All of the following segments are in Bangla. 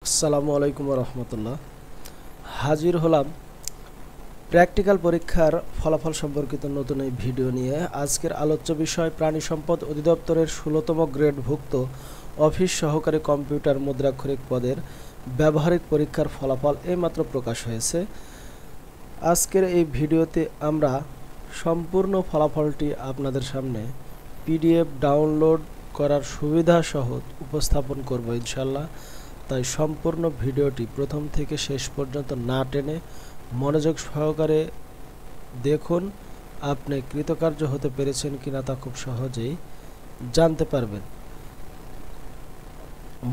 আসসালামু আলাইকুম রহমতুল্লাহ। হাজির হলাম প্র্যাকটিক্যাল পরীক্ষার ফলাফল সম্পর্কিত নতুন এই ভিডিও নিয়ে। আজকের আলোচ্য বিষয় প্রাণী সম্পদ অধিদপ্তরের 16তম গ্রেডভুক্ত অফিস সহকারী কম্পিউটার মুদ্রাক্ষরিক পদের ব্যবহারিক পরীক্ষার ফলাফল এইমাত্র প্রকাশ হয়েছে। আজকের এই ভিডিওতে আমরা সম্পূর্ণ ফলাফলটি আপনাদের সামনে পিডিএফ ডাউনলোড করার সুবিধা সহ উপস্থাপন করব ইনশাল্লাহ। তাই সম্পূর্ণ ভিডিওটি প্রথম থেকে শেষ পর্যন্ত না টেনে মনোযোগ সহকারে দেখুন। আপনি কৃতকার্য হতে পেরেছেন কিনা তা খুব সহজেই জানতে পারবেন।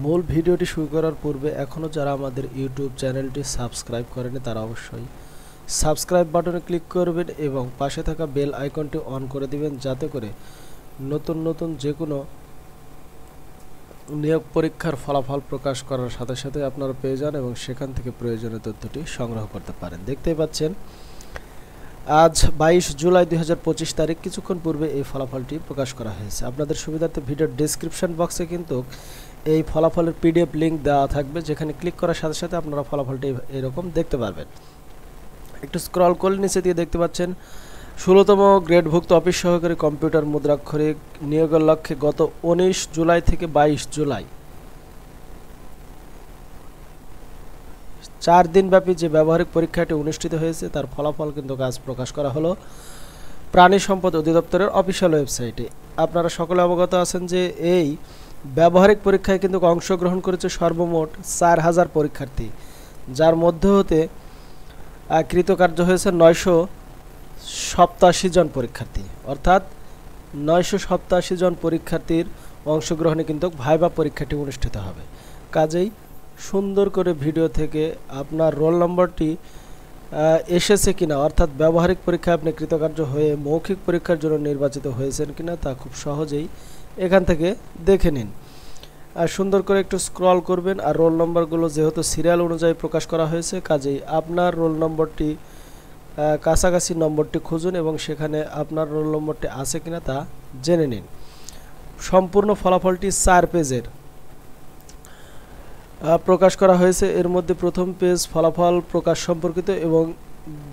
মূল ভিডিওটি শুরু করার পূর্বে এখনও যারা আমাদের ইউটিউব চ্যানেলটি সাবস্ক্রাইব করেনি তারা অবশ্যই সাবস্ক্রাইব বাটনে ক্লিক করবেন এবং পাশে থাকা বেল আইকনটি অন করে দিবেন, যাতে করে নতুন নতুন যে কোনো নিয়োগ পরীক্ষার ফলাফল প্রকাশ করার সাথে সাথে আপনারা পেয়ে যান এবং সেখান থেকে প্রয়োজনীয় তথ্যটি সংগ্রহ করতে পারেন। দেখতেই পাচ্ছেন আজ 22 জুলাই 2025 তারিখ, কিছুক্ষণ পূর্বে এই ফলাফলটি প্রকাশ করা হয়েছে। আপনাদের সুবিধার্থে ভিডিওর ডেসক্রিপশন বক্সে কিন্তু এই ফলাফলের পিডিএফ লিঙ্ক দেওয়া থাকবে, যেখানে ক্লিক করার সাথে সাথে আপনারা ফলাফলটি এরকম দেখতে পারবেন। একটু স্ক্রল করে নিচে দিয়ে দেখতে পাচ্ছেন 16তম গ্রেডভুক্ত অফিস সহকারী কম্পিউটার মুদ্রাক্ষরিক নিয়োগের লক্ষ্যে গত 19 জুলাই থেকে 22 জুলাই 4 দিনব্যাপী যে ব্যবহারিক পরীক্ষাটি অনুষ্ঠিত হয়েছে তার ফলাফল কিন্তু আজ প্রকাশ করা হলো প্রাণী সম্পদ অধিদপ্তরের অফিসিয়াল ওয়েবসাইটে। আপনারা সকলে অবগত আছেন যে এই ব্যবহারিক পরীক্ষায় কিন্তু অংশগ্রহণ করেছে সর্বমোট 4000 পরীক্ষার্থী, যার মধ্যে হতে কৃতকার্য হয়েছে 987 জন পরীক্ষার্থী। অর্থাৎ 987 জন পরীক্ষার্থীর অংশগ্রহণে কিন্তু ভাইবা পরীক্ষাটি অনুষ্ঠিত হবে। কাজেই সুন্দর করে ভিডিও থেকে আপনার রোল নম্বরটি এসেছে কিনা, অর্থাৎ ব্যবহারিক পরীক্ষায় আপনি কৃতকার্য হয়ে মৌখিক পরীক্ষার জন্য নির্বাচিত হয়েছেন কিনা তা খুব সহজেই এখান থেকে দেখে নিন। আর সুন্দর করে একটু স্ক্রল করবেন, আর রোল নম্বরগুলো যেহেতু সিরিয়াল অনুযায়ী প্রকাশ করা হয়েছে, কাজেই আপনার রোল নম্বরটি কাছাকাছি নম্বরটি খুঁজুন এবং সেখানে আপনার রোল নম্বরটি আছে কিনা তা জেনে নিন। সম্পূর্ণ ফলাফলটি 4 পেজের প্রকাশ করা হয়েছে। এর মধ্যে প্রথম পেজ ফলাফল প্রকাশ সম্পর্কিত এবং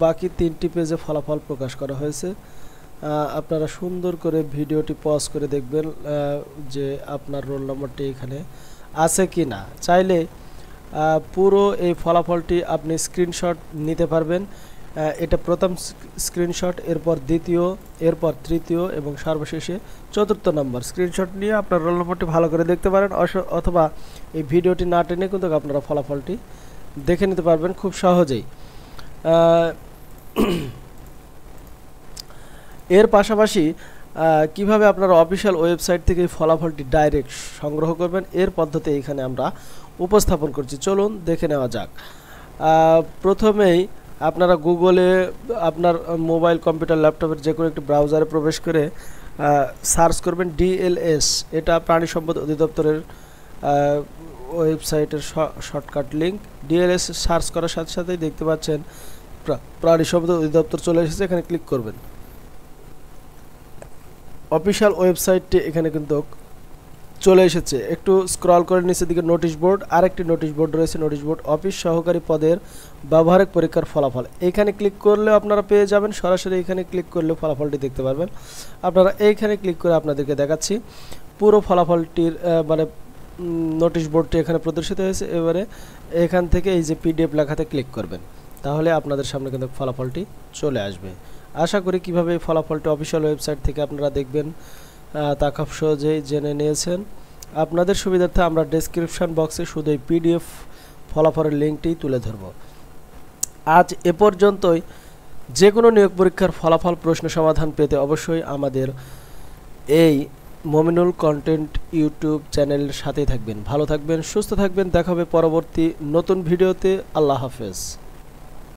বাকি 3টি পেজে ফলাফল প্রকাশ করা হয়েছে। আপনারা সুন্দর করে ভিডিওটি পজ করে দেখবেন যে আপনার রোল নম্বরটি এখানে আছে কি না। চাইলে পুরো এই ফলাফলটি আপনি স্ক্রিনশট নিতে পারবেন। এটা প্রথম স্ক্রিনশট, এরপর দ্বিতীয়, এরপর তৃতীয় এবং সর্বশেষে 4র্থ নম্বর। স্ক্রিনশট নিয়ে আপনার রোল নম্বরটি ভালো করে দেখতে পারেন, অথবা এই ভিডিওটি না টেনে কিন্তু আপনারা ফলাফলটি দেখে নিতে পারবেন খুব সহজেই। এর পাশাপাশি কিভাবে আপনারা অফিসিয়াল ওয়েবসাইট থেকে ফলাফলটি ডাইরেক্ট সংগ্রহ করবেন এর পদ্ধতি এখানে আমরা উপস্থাপন করছি। চলুন দেখে নেওয়া যাক। প্রথমেই আপনারা গুগলে আপনার মোবাইল, কম্পিউটার, ল্যাপটপের যে কোনো একটি ব্রাউজারে প্রবেশ করে সার্চ করবেন ডিএলএস। এটা প্রাণী সম্পদ অধিদপ্তরের ওয়েবসাইটের শর্টকাট লিঙ্ক। ডিএলএস সার্চ করার সাথে সাথেই দেখতে পাচ্ছেন প্রাণী সম্পদ অধিদপ্তর চলে এসেছে, এখানে ক্লিক করবেন। অফিসিয়াল ওয়েবসাইটটি এখানে কিন্তু চলে এসেছে। একটু স্ক্রল করে নিচের দিকে নোটিশ বোর্ড, আরেকটি নোটিশ বোর্ড রয়েছে, নোটিশ বোর্ড অফিস সহকারী পদের ব্যবহারিক পরীক্ষার ফলাফল। এইখানে ক্লিক করলে আপনারা পেয়ে যাবেন, সরাসরি এখানে ক্লিক করলে ফলাফলটি দেখতে পারবেন। আপনারা এইখানে ক্লিক করে আপনাদেরকে দেখাচ্ছি পুরো ফলাফলটির মানে নোটিশ বোর্ডটি এখানে প্রদর্শিত হয়েছে। এবারে এখান থেকে এই যে পিডিএফ লেখাতে ক্লিক করবেন, তাহলে আপনাদের সামনে কিন্তু ফলাফলটি চলে আসবে। আশা করি কিভাবে এই ফলাফলটি অফিসিয়াল ওয়েবসাইট থেকে আপনারা দেখবেন তা খুব সহজেই জেনে নিয়েছেন। আপনাদের সুবিধার্থে আমরা ডেসক্রিপশন বক্সে শুধু এই পিডিএফ ফলাফলের লিঙ্কটি তুলে ধরব। আজ এ পর্যন্তই। যে কোনো নিয়োগ পরীক্ষার ফলাফল, প্রশ্ন সমাধান পেতে অবশ্যই আমাদের এই মমিনুল কন্টেন্ট ইউটিউব চ্যানেলের সাথেই থাকবেন। ভালো থাকবেন, সুস্থ থাকবেন। দেখা হবে পরবর্তী নতুন ভিডিওতে। আল্লাহ হাফেজ।